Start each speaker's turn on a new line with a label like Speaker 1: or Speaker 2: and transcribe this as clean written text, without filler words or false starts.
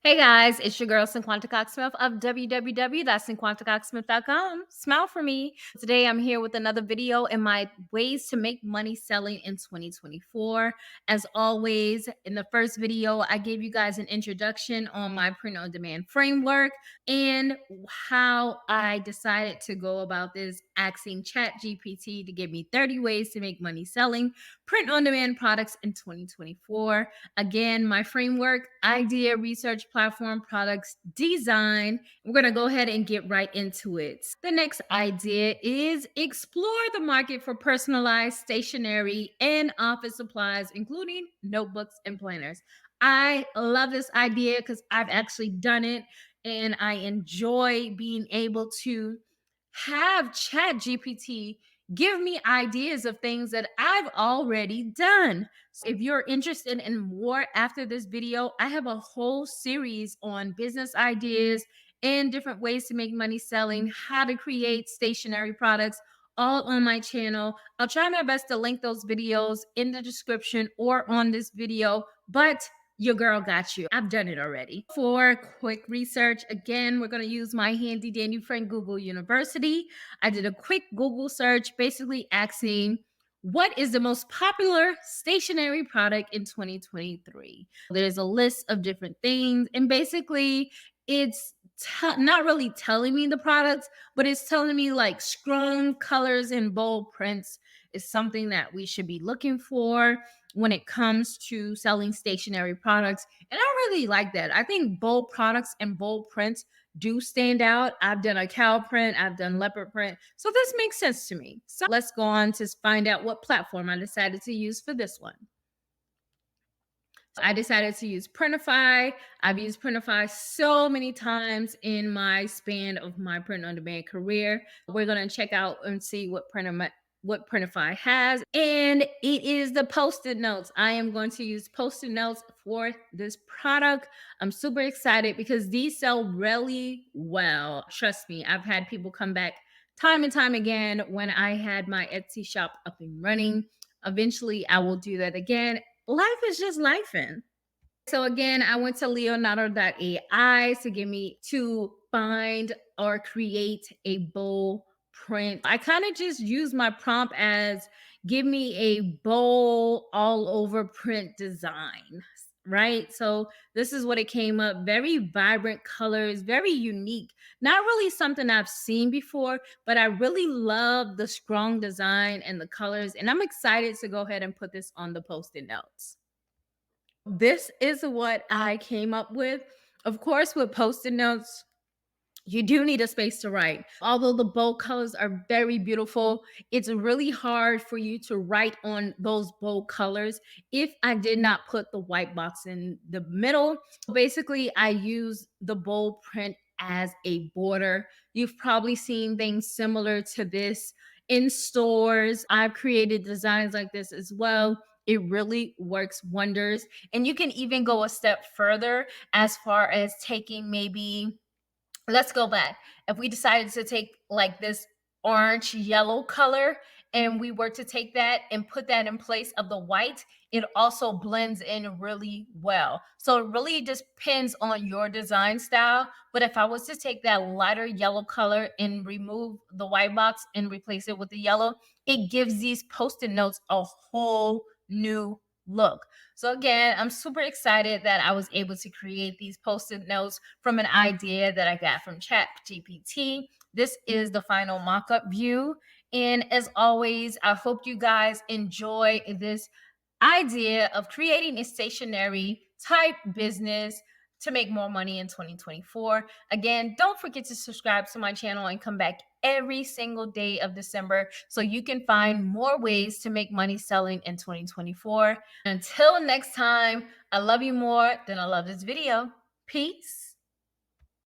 Speaker 1: Hey guys, it's your girl Cinquanta Cox-Smith of www.cinquantacoxsmith.com. Smile for me. Today I'm here with another video in my ways to make money selling in 2024. As always, in the first video, I gave you guys an introduction on my print-on-demand framework and how I decided to go about this, asking ChatGPT to give me 30 ways to make money selling print-on-demand products in 2024. Again, my framework, idea, research, platform, products, design. We're going to go ahead and get right into it. The next idea is explore the market for personalized stationery and office supplies, including notebooks and planners. I love this idea because I've actually done it and I enjoy being able to have Chat GPT give me ideas of things that I've already done. So if you're interested in more after this video, I have a whole series on business ideas and different ways to make money selling, how to create stationery products, all on my channel. I'll try my best to link those videos in the description or on this video, but your girl got you. I've done it already. For quick research, again, we're going to use my handy dandy friend Google University. I did a quick Google search, basically asking what is the most popular stationery product in 2023. There's a list of different things, and basically, it's not really telling me the products, but it's telling me like strong colors and bold prints is something that we should be looking for when it comes to selling stationery products. And I really like that. I think bold products and bold prints do stand out. I've done a cow print, I've done leopard print. So this makes sense to me. So let's go on to find out what platform I decided to use for this one. I decided to use Printify. I've used Printify so many times in my span of my print on demand career. We're going to check out and see what Printify has, and it is the post-it notes. I am going to use post-it notes for this product. I'm super excited because these sell really well. Trust me, I've had people come back time and time again when I had my Etsy shop up and running. Eventually, I will do that again. Life is just lifing. So again, I went to Leonardo.ai to find or create a bowl print. I kind of just used my prompt as give me a bowl all over print design, right? So this is what it came up. Very vibrant colors, very unique. Not really something I've seen before, but I really love the strong design and the colors. And I'm excited to go ahead and put this on the post-it notes. This is what I came up with. Of course, with post-it notes, you do need a space to write. Although the bold colors are very beautiful, it's really hard for you to write on those bold colors if I did not put the white box in the middle. Basically, I use the bold print as a border. You've probably seen things similar to this in stores. I've created designs like this as well. It really works wonders. And you can even go a step further as far as taking maybe, let's go back. If we decided to take like this orange yellow color and we were to take that and put that in place of the white, it also blends in really well. So it really depends on your design style. But if I was to take that lighter yellow color and remove the white box and replace it with the yellow, it gives these post-it notes a whole new look. So again, I'm super excited that I was able to create these post-it notes from an idea that I got from ChatGPT. This is the final mock-up view. And as always, I hope you guys enjoy this idea of creating a stationery type business to make more money in 2024. Again, don't forget to subscribe to my channel and come back every single day of December so you can find more ways to make money selling in 2024. Until next time, I love you more than I love this video. Peace.